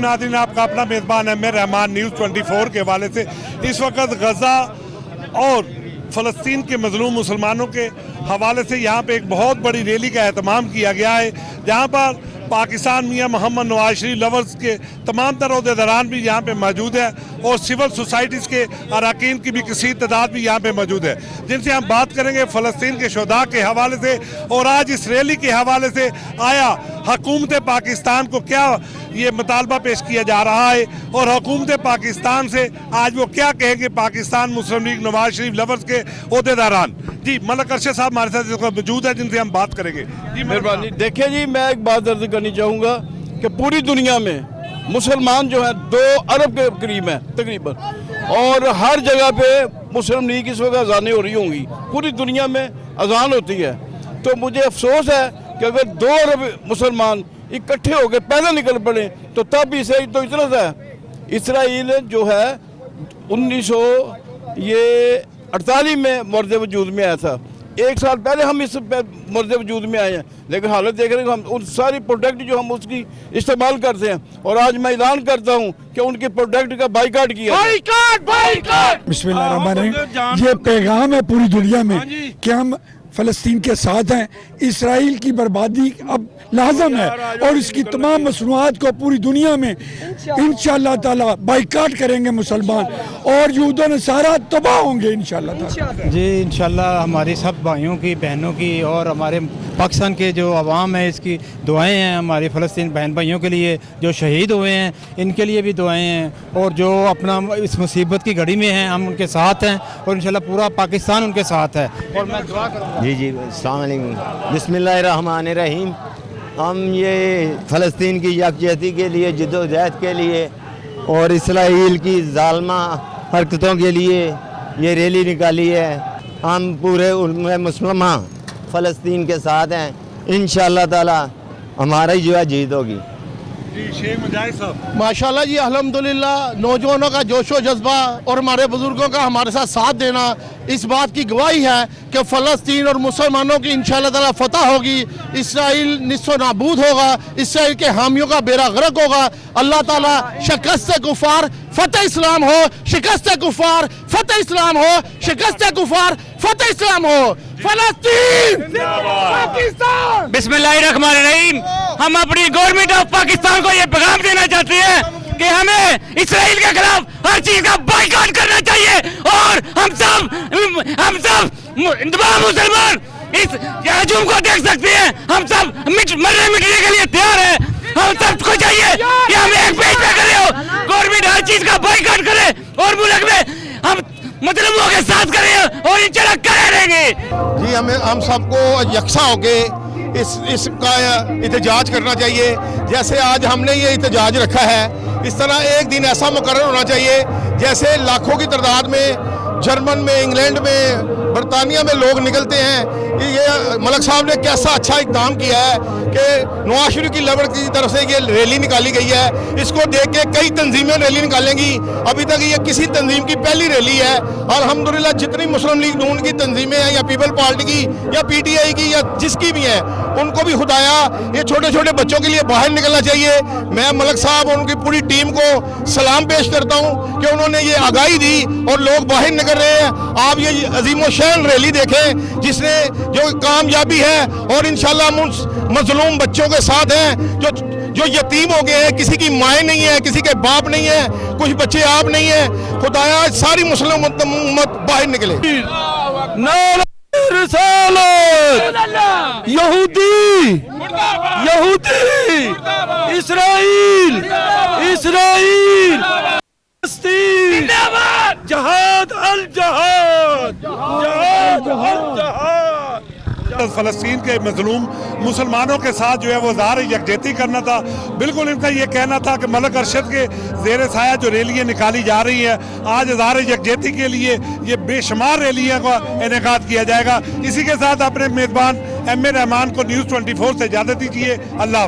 नाज़रीन, आपका अपना मेज़बान एम ए रहमान न्यूज़ 24 के हवाले से इस वक्त गज़ा और फ़लस्तीन के मज़लूम मुसलमानों के हवाले से यहाँ पे एक बहुत बड़ी रैली का एहतमाम किया गया है, जहाँ पर पाकिस्तान मियां मोहम्मद नवाज शरीफ लवर्स के तमाम तर अहदेदारान भी यहाँ पे मौजूद है और सिविल सोसाइटीज़ के अरकान की भी किसी तादाद भी यहाँ पे मौजूद है, जिनसे हम बात करेंगे फ़लस्तीन के शुहदा के हवाले से। और आज इस रैली के हवाले से आया हुकूमत पाकिस्तान को क्या ये मुतालबा पेश किया जा रहा है और हुकूमत पाकिस्तान से आज वो क्या कहेंगे पाकिस्तान मुस्लिम लीग नवाज शरीफ लवर्स के अहदेदारान। जी मलक अरशद साहब हमारे साथ मौजूद है, जिनसे हम बात करेंगे। जी मेहरबानी। देखिए जी, मैं एक बात अर्ज करनी चाहूँगा कि पूरी दुनिया में मुसलमान जो है 2 अरब के करीब हैं तकरीबन, और हर जगह पे मुस्लिम लीग इस वक्त अजानें हो रही होंगी, पूरी दुनिया में अजान होती है। तो मुझे अफसोस है कि अगर 2 अरब मुसलमान इकट्ठे होकर पैदल निकल पड़े तो तब भी इसे तो इतना सा है। इसराइल जो है 1948 में मर्द वजूद में आया था, 1 साल पहले हम इस मर्द वजूद में आए हैं, लेकिन हालत देख रहे हैं हम उन सारी प्रोडक्ट जो हम उसकी इस्तेमाल करते हैं, और आज मैं ऐलान करता हूं कि उनके प्रोडक्ट का बाइकाट किया। बाइकाट बिस्मिल्लाहिर्रहमानिर्रहीम। ये पैगाम है पूरी दुनिया में कि हम फ़लस्तीन के साथ हैं। इसराइल की बर्बादी अब लाजम है और इसकी तमाम मसनूआत को पूरी दुनिया में इंशाअल्लाह ताला बाइकाट करेंगे मुसलमान, और यहूद व नसारा तबाह होंगे इंशाअल्लाह ताला। जी इंशाअल्लाह हमारी सब भाइयों की, बहनों की और हमारे पाकिस्तान के जो अवाम है इसकी दुआएं हैं। हमारी फ़लस्तीन बहन भाइयों के लिए जो शहीद हुए हैं इनके लिए भी दुआएं हैं, और जो अपना इस मुसीबत की घड़ी में हैं हम उनके साथ हैं, और इंशाअल्लाह पूरा पाकिस्तान उनके साथ है। और मैं दुआ करूँगा। जी अस्सलाम वालेकुम, बिस्मिल्लाहिर्रहमानिर्रहीम। हम ये फ़लस्तीन की यकजहती के लिए, जद्दोजहद के लिए और इसराइल की ज़ालिमा हरकतों के लिए ये रैली निकाली है। हम पूरे मुसलमान फ़लस्तीन के साथ हैं, इंशाअल्लाह ताला हमारा ही जो है जीत होगी। शेख मुजाहिद साहब माशाल्लाह जी, अल्हम्दुलिल्लाह नौजवानों का जोशो जज्बा और हमारे बुजुर्गों का हमारे साथ देना इस बात की गवाही है कि फ़लस्तीन और मुसलमानों की इंशाअल्लाह ताला फतह होगी, इसराइल निस्सो नाबूद होगा, इसराइल के हामियों का बेड़ा गर्क होगा। अल्लाह ताला शिकस्त कुफार फतेह इस्लाम हो, शिकस्त कुफार फतेह इस्लाम हो, शिकस्त कुफार फतेह इस्लाम हो। फ़लस्तीन पाकिस्तान। बिस्मिल्लाहिर्रहमानिर्रहीम। हम अपनी गवर्नमेंट ऑफ पाकिस्तान को ये पैगाम देना चाहते हैं कि हमें इसराइल के खिलाफ हर चीज का बाइकाट करना चाहिए, और हम सब तमाम मुसलमान इस हजूम को देख सकते हैं। हम सब मरने मिटने के लिए तैयार हैं। हम सबको चाहिए कि हम एक पेज पे खड़े हो, गवर्नमेंट हर चीज का बाइकाट करे और मुल्क में हम मुसलमानों के साथ करें और इंशाअल्लाह करे रहेंगे। जी हम सबको यकसा होके इसका एहतजाज करना चाहिए। जैसे आज हमने ये एहतजाज रखा है, इस तरह एक दिन ऐसा मुकर्रर होना चाहिए जैसे लाखों की तादाद में जर्मन में, इंग्लैंड में, बरतानिया में लोग निकलते हैं। ये मलक साहब ने कैसा अच्छा इक़दाम किया है कि नवाज शरीफ की लवर की तरफ से ये रैली निकाली गई है। इसको देख के कई तंजीमें रैली निकालेंगी। अभी तक ये किसी तंजीम की पहली रैली है। अल्हम्दुलिल्लाह जितनी मुस्लिम लीग नून की तंजीमें हैं, या पीपल पार्टी की, या PTI की, या जिसकी भी है, उनको भी खुदाया ये छोटे छोटे बच्चों के लिए बाहर निकलना चाहिए। मैं मलक साहब और उनकी पूरी टीम को सलाम पेश करता हूँ कि उन्होंने ये आगाही दी और लोग बाहर निकल रहे हैं। आप ये अजीमोशान रैली देखें जिसने जो कामयाबी है, और इंशाअल्लाह हम मजलूम बच्चों के साथ हैं जो यतीम हो गए हैं, किसी की माएँ नहीं है, किसी के बाप नहीं है, कुछ बच्चे आप नहीं है। खुदाया सारी मुस्लिम उम्मत बाहर निकले। यहूदी इसराइल जहाद अल जहाद, जहाद अल जहाद। फ़लस्तीन के मजलूम मुसलमानों के साथ जो है वो ज़ाहिर यकजहती करना था। बिल्कुल इनका ये कहना था कि मलक अरशद के ज़ेर साया जो रैलियाँ निकाली जा रही हैं, आज ज़ाहिर यकजहती के लिए ये बेशुमार रैलियाँ का इनेकाद किया जाएगा। इसी के साथ अपने मेज़बान एम ए रहमान को न्यूज़ 24 से इजाज़त दीजिए। अल्लाह हाफ़िज़।